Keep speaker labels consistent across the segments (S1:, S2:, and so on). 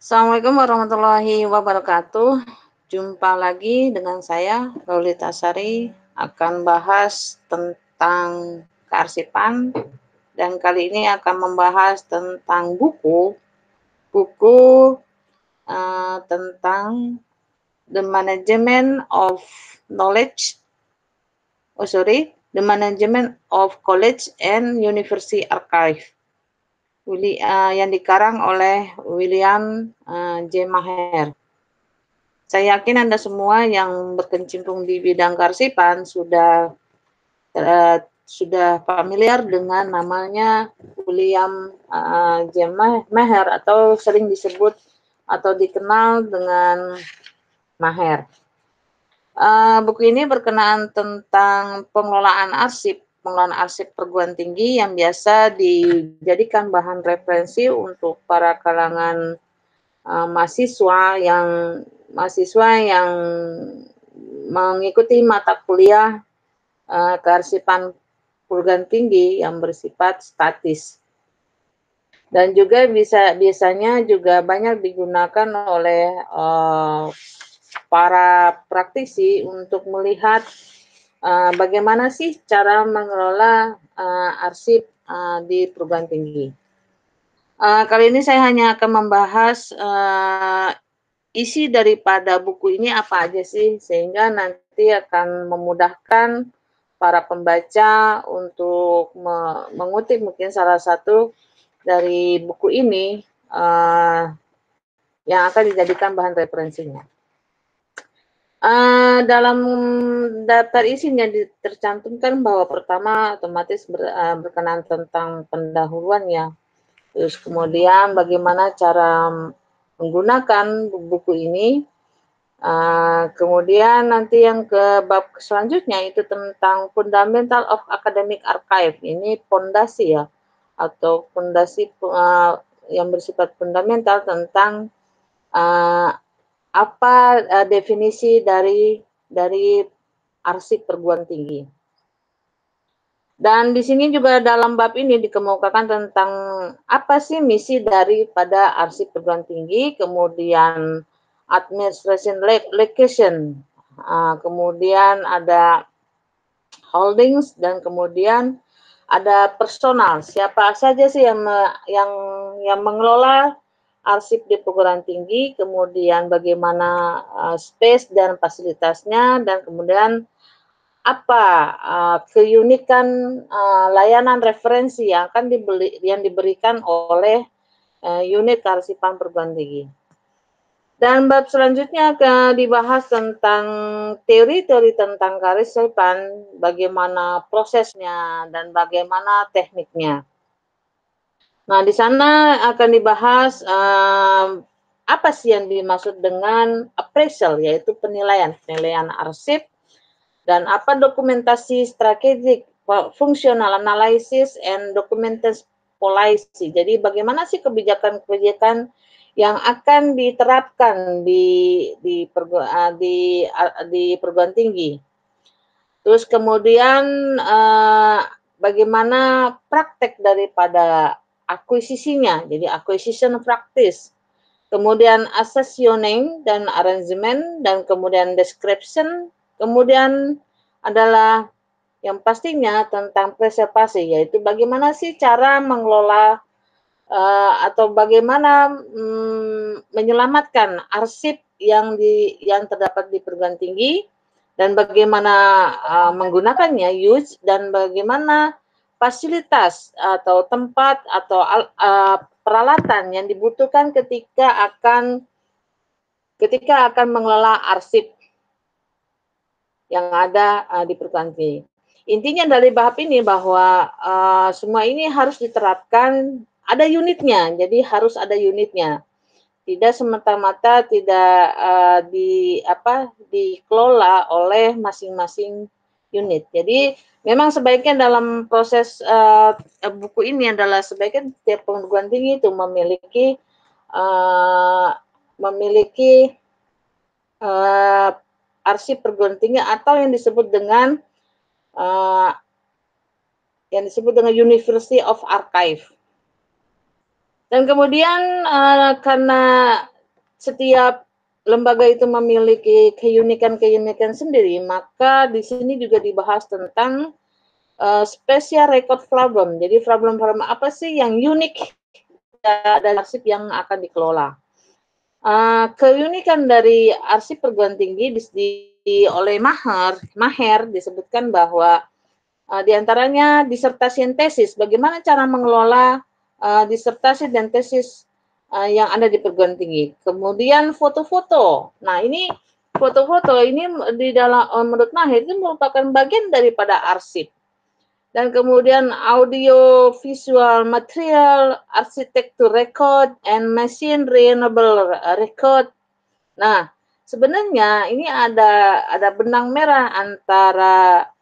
S1: Assalamualaikum warahmatullahi wabarakatuh. Jumpa lagi dengan saya, Lolita Sari, akan bahas tentang kearsipan dan kali ini akan membahas tentang buku tentang The Management of Knowledge, The Management of College and University Archive. Yang dikarang oleh William J. Maher. Saya yakin Anda semua yang berkecimpung di bidang kearsipan sudah familiar dengan namanya William J. Maher atau sering disebut atau dikenal dengan Maher. Buku ini berkenaan tentang pengelolaan arsip perguruan tinggi yang biasa dijadikan bahan referensi untuk para kalangan mahasiswa yang mengikuti mata kuliah kearsipan perguruan tinggi yang bersifat statis. Dan juga biasanya juga banyak digunakan oleh para praktisi untuk melihat bagaimana sih cara mengelola arsip di perguruan tinggi. Kali ini saya hanya akan membahas isi daripada buku ini apa aja sih, sehingga nanti akan memudahkan para pembaca untuk mengutip mungkin salah satu dari buku ini yang akan dijadikan bahan referensinya. Dalam daftar isinya tercantumkan bahwa pertama otomatis berkenaan tentang pendahuluan ya. Terus kemudian bagaimana cara menggunakan buku ini. Kemudian nanti yang ke bab selanjutnya itu tentang Fundamental of Academic Archive. Ini pondasi ya, atau pondasi yang bersifat fundamental tentang apa definisi dari arsip perguruan tinggi. Dan di sini juga dalam bab ini dikemukakan tentang apa sih misi daripada arsip perguruan tinggi, kemudian administration location, kemudian ada holdings, dan kemudian ada personal. Siapa saja sih yang mengelola arsip di perguruan tinggi, kemudian bagaimana space dan fasilitasnya, dan kemudian apa keunikan layanan referensi yang akan diberikan oleh unit kearsipan perguruan tinggi. Dan bab selanjutnya akan dibahas tentang teori-teori tentang kearsipan, bagaimana prosesnya dan bagaimana tekniknya. Nah, di sana akan dibahas apa sih yang dimaksud dengan appraisal, yaitu penilaian arsip, dan apa dokumentasi strategik, fungsional analysis and documentation policy. Jadi bagaimana sih kebijakan-kebijakan yang akan diterapkan di perguruan tinggi. Terus kemudian bagaimana praktek daripada akuisisinya, jadi acquisition practice. Kemudian assessioning dan arrangement, dan kemudian description, kemudian adalah yang pastinya tentang preservasi, yaitu bagaimana sih cara mengelola atau bagaimana menyelamatkan arsip yang terdapat di perguruan tinggi, dan bagaimana menggunakannya, use, dan bagaimana fasilitas atau tempat atau peralatan yang dibutuhkan ketika akan mengelola arsip yang ada di perguruan tinggi. Intinya dari bab ini bahwa semua ini harus diterapkan, ada unitnya, jadi harus ada unitnya. Tidak semata-mata dikelola oleh masing-masing unit. Jadi memang sebaiknya dalam proses buku ini adalah sebaiknya setiap perguruan tinggi itu memiliki arsip perguruan tinggi atau yang disebut dengan University of Archive. Dan kemudian karena setiap lembaga itu memiliki keunikan-keunikan sendiri, maka di sini juga dibahas tentang special record problem. Jadi problem-problem apa sih yang unik dari arsip yang akan dikelola. Keunikan dari arsip perguruan tinggi oleh Maher disebutkan bahwa di antaranya disertasi dan tesis, bagaimana cara mengelola disertasi dan tesis yang ada di perguruan tinggi. Kemudian foto-foto. Nah, ini foto-foto ini di dalam menurut Maher itu merupakan bagian daripada arsip. Dan kemudian audio visual material, architecture record, and machine renewable record. Nah, sebenarnya ini ada benang merah antara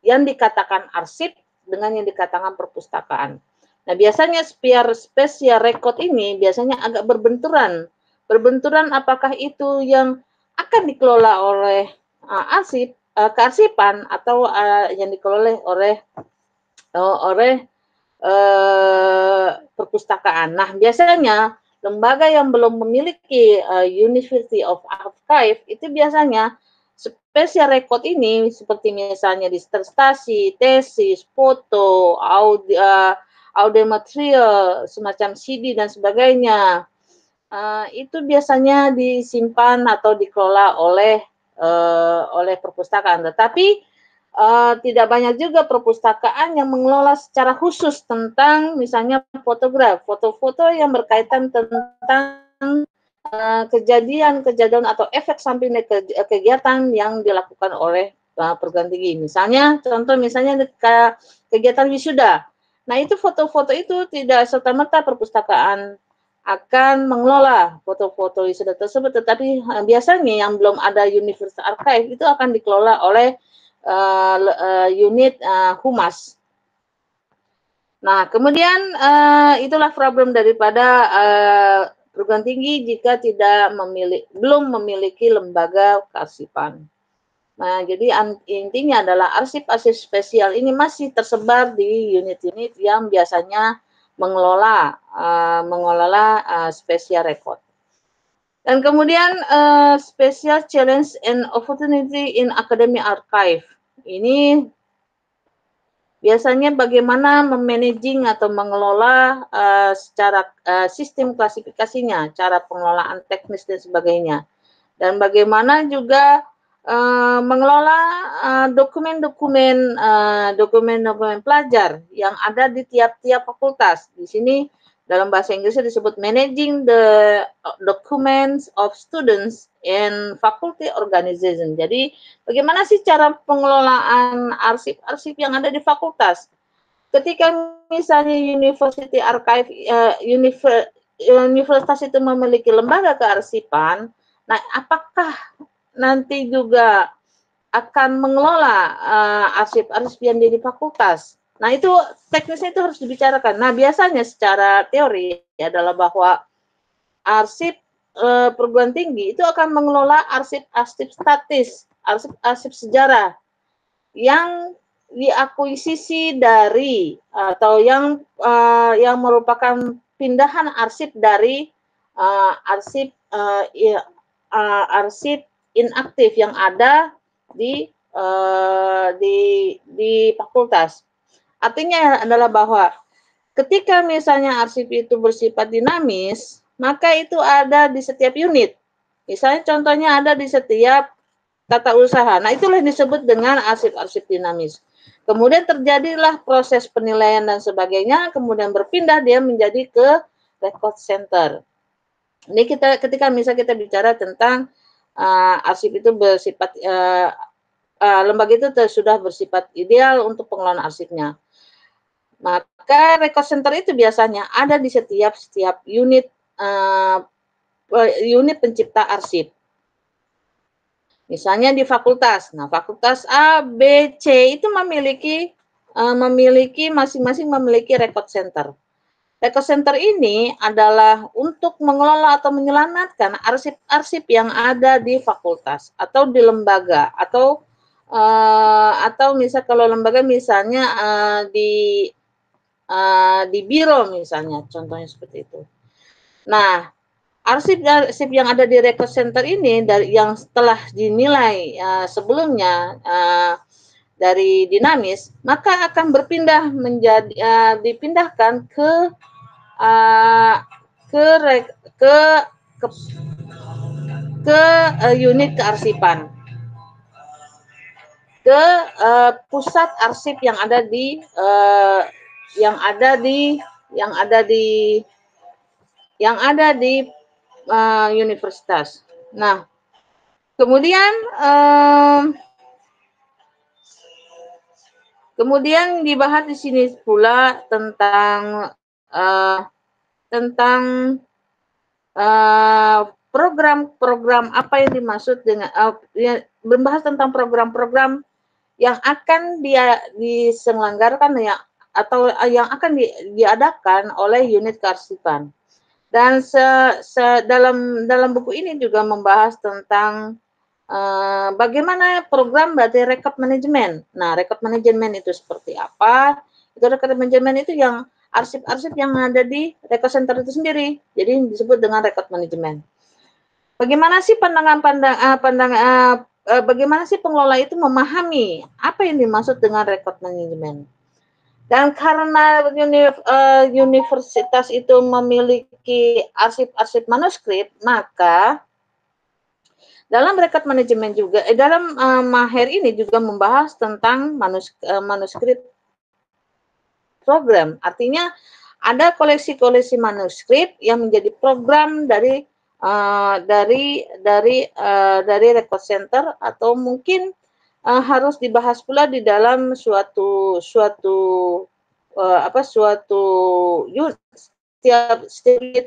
S1: yang dikatakan arsip dengan yang dikatakan perpustakaan. Nah, biasanya spesial record ini biasanya agak berbenturan. Berbenturan apakah itu yang akan dikelola oleh arsip, kearsipan, atau yang dikelola oleh perpustakaan. Nah, biasanya lembaga yang belum memiliki University of Archive itu biasanya special record ini seperti misalnya disertasi, tesis, foto, audio material, semacam CD dan sebagainya. Itu biasanya disimpan atau dikelola oleh perpustakaan. Tetapi tidak banyak juga perpustakaan yang mengelola secara khusus tentang misalnya foto-foto yang berkaitan tentang kejadian atau efek samping kegiatan yang dilakukan oleh perguruan tinggi. Misalnya, kegiatan wisuda. Nah, itu foto-foto itu tidak serta-merta perpustakaan akan mengelola foto-foto wisuda tersebut, tetapi biasanya yang belum ada University Archive itu akan dikelola oleh unit humas. Nah, kemudian itulah problem daripada perguruan tinggi jika belum memiliki lembaga kearsipan. Nah, jadi intinya adalah arsip-arsip spesial ini masih tersebar di unit-unit yang biasanya mengelola special record. Dan kemudian special challenge and opportunity in academic archive. Ini biasanya bagaimana memanaging atau mengelola secara sistem klasifikasinya, cara pengelolaan teknis dan sebagainya. Dan bagaimana juga mengelola dokumen-dokumen pelajar yang ada di tiap-tiap fakultas. Di sini dalam bahasa Inggrisnya disebut managing the documents of students in faculty organization. Jadi bagaimana sih cara pengelolaan arsip-arsip yang ada di fakultas? Ketika misalnya University Archive, universitas itu memiliki lembaga kearsipan, nah apakah nanti juga akan mengelola arsip-arsip yang di fakultas? Nah, itu teknisnya itu harus dibicarakan. Nah, biasanya secara teori adalah bahwa arsip perguruan tinggi itu akan mengelola arsip-arsip statis, arsip-arsip sejarah yang diakuisisi dari atau yang merupakan pindahan arsip dari arsip inaktif yang ada di fakultas. Artinya adalah bahwa ketika misalnya arsip itu bersifat dinamis, maka itu ada di setiap unit. Misalnya contohnya ada di setiap tata usaha. Nah, itulah yang disebut dengan arsip-arsip dinamis. Kemudian terjadilah proses penilaian dan sebagainya, kemudian berpindah dia menjadi ke record center. Ini ketika misalnya kita bicara tentang arsip itu bersifat lembaga itu sudah bersifat ideal untuk pengelolaan arsipnya. Maka record center itu biasanya ada di setiap unit pencipta arsip. Misalnya di fakultas. Nah, fakultas A, B, C itu memiliki masing-masing memiliki record center. Record center ini adalah untuk mengelola atau menyelamatkan arsip-arsip yang ada di fakultas atau di lembaga atau misal kalau lembaga misalnya di biro misalnya, contohnya seperti itu. Nah, arsip yang ada di record center ini dari yang telah dinilai sebelumnya dari dinamis, maka akan berpindah menjadi dipindahkan ke unit kearsipan, ke pusat arsip yang ada di universitas. Nah, kemudian dibahas di sini pula tentang program-program apa yang dimaksud dengan membahas tentang program-program yang akan diselenggarakan atau yang akan diadakan oleh unit kearsipan. Dan dalam buku ini juga membahas tentang bagaimana program berarti record management. Nah, record management itu seperti apa? Itu record management itu yang arsip-arsip yang ada di record center itu sendiri. Jadi disebut dengan record management. Bagaimana sih bagaimana sih pengelola itu memahami apa yang dimaksud dengan record management? Dan karena universitas itu memiliki arsip-arsip manuskrip, maka dalam record management juga, dalam Maher ini juga membahas tentang manuskrip program. Artinya ada koleksi-koleksi manuskrip yang menjadi program dari record center, atau mungkin harus dibahas pula di dalam suatu setiap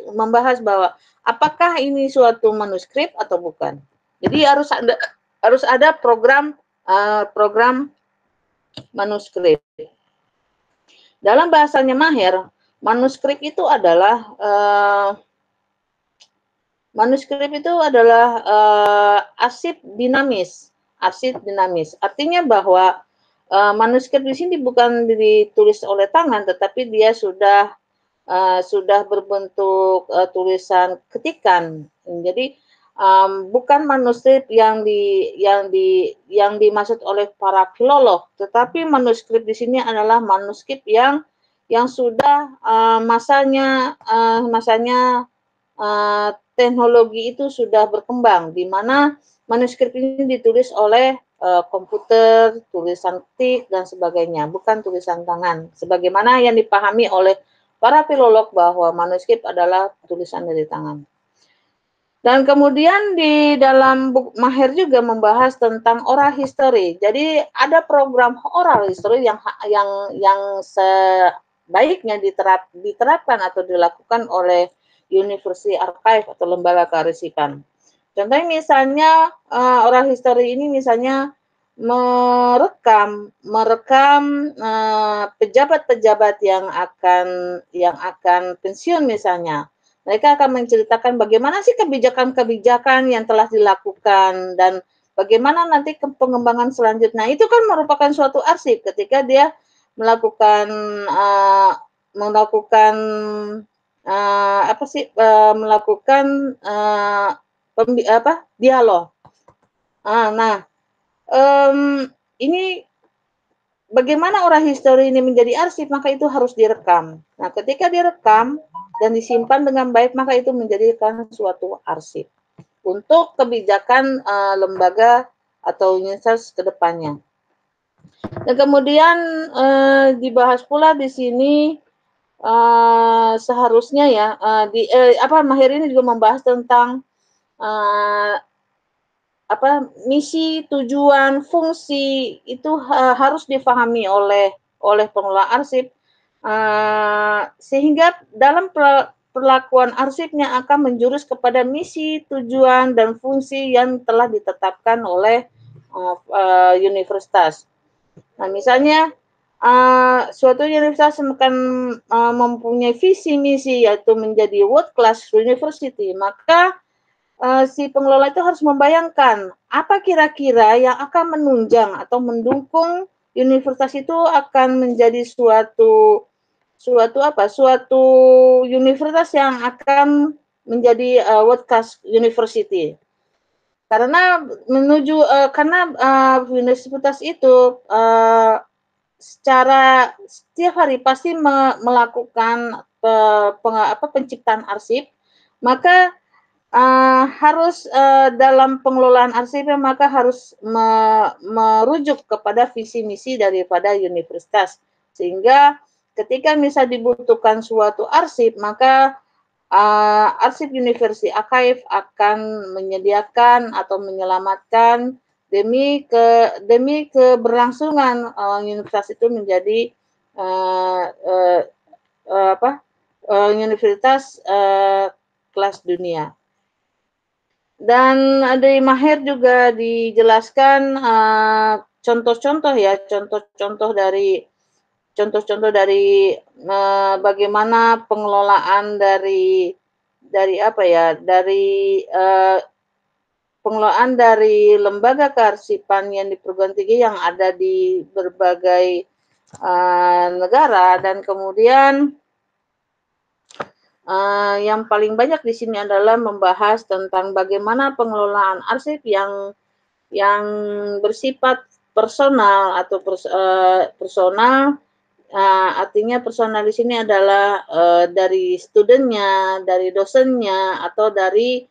S1: membahas bahwa apakah ini suatu manuskrip atau bukan. Jadi harus ada program manuskrip. Dalam bahasanya Maher, manuskrip itu adalah arsip dinamis. Artinya bahwa manuskrip di sini bukan ditulis oleh tangan, tetapi dia sudah berbentuk tulisan ketikan. Jadi bukan manuskrip yang dimaksud oleh para filolog, tetapi manuskrip di sini adalah manuskrip yang sudah masanya teknologi itu sudah berkembang, di mana manuskrip ini ditulis oleh komputer, tulisan ketik dan sebagainya, bukan tulisan tangan, sebagaimana yang dipahami oleh para filolog bahwa manuskrip adalah tulisan dari tangan. Dan kemudian di dalam buku Maher juga membahas tentang oral history. Jadi ada program oral history yang sebaiknya diterapkan atau dilakukan oleh University Archive atau lembaga kearsipan. Contohnya misalnya oral history ini misalnya merekam pejabat-pejabat yang akan pensiun misalnya. Mereka akan menceritakan bagaimana sih kebijakan-kebijakan yang telah dilakukan dan bagaimana nanti pengembangan selanjutnya. Itu kan merupakan suatu arsip ketika dia melakukan dialog. Ini bagaimana oral history ini menjadi arsip, maka itu harus direkam. Nah, ketika direkam dan disimpan dengan baik, maka itu menjadikan suatu arsip untuk kebijakan lembaga atau universitas ke depannya. Dan kemudian dibahas pula di sini seharusnya Maher ini juga membahas tentang misi, tujuan, fungsi itu harus difahami oleh pengelola arsip, sehingga dalam perlakuan arsipnya akan menjurus kepada misi, tujuan, dan fungsi yang telah ditetapkan oleh universitas. Nah, misalnya suatu universitas akan mempunyai visi misi yaitu menjadi world class university, maka si pengelola itu harus membayangkan apa kira-kira yang akan menunjang atau mendukung universitas itu akan menjadi suatu universitas yang akan menjadi world-class university. Karena universitas itu secara setiap hari pasti melakukan penciptaan arsip, maka harus dalam pengelolaan arsipnya maka harus merujuk kepada visi misi daripada universitas. Sehingga ketika misal dibutuhkan suatu arsip, maka Arsip University Archive akan menyediakan atau menyelamatkan demi keberlangsungan universitas itu menjadi universitas kelas dunia. Dan di Maher juga dijelaskan contoh-contoh dari bagaimana pengelolaan dari pengelolaan dari lembaga kearsipan yang di perguruan tinggi yang ada di berbagai negara, dan kemudian yang paling banyak di sini adalah membahas tentang bagaimana pengelolaan arsip yang bersifat personal atau personal. Artinya personal di sini adalah dari studentnya, dari dosennya, atau dari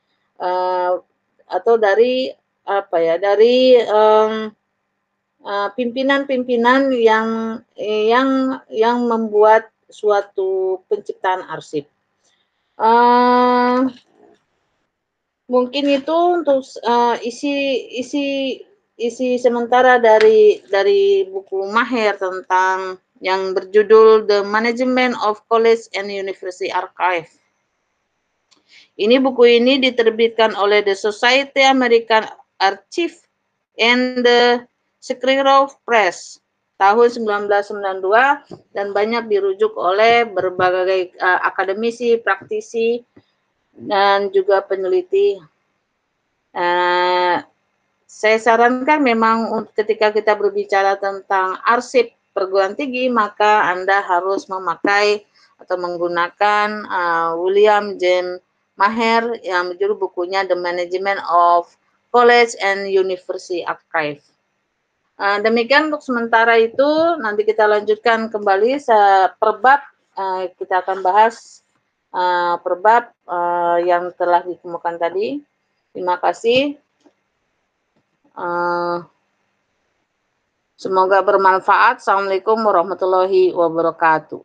S1: pimpinan-pimpinan yang membuat suatu penciptaan arsip. Mungkin itu untuk isi sementara dari buku Maher tentang yang berjudul The Management of College and University Archive. Buku ini diterbitkan oleh The Society American Archive and the Scribner's Press tahun 1992 dan banyak dirujuk oleh berbagai akademisi, praktisi, dan juga peneliti. Saya sarankan memang ketika kita berbicara tentang arsip perguruan tinggi, maka Anda harus memakai atau menggunakan William James Maher yang berjudul bukunya The Management of College and University Archive. Demikian untuk sementara itu, nanti kita lanjutkan kembali per bab. Kita akan bahas per bab yang telah ditemukan tadi. Terima kasih. Semoga bermanfaat. Assalamualaikum warahmatullahi wabarakatuh.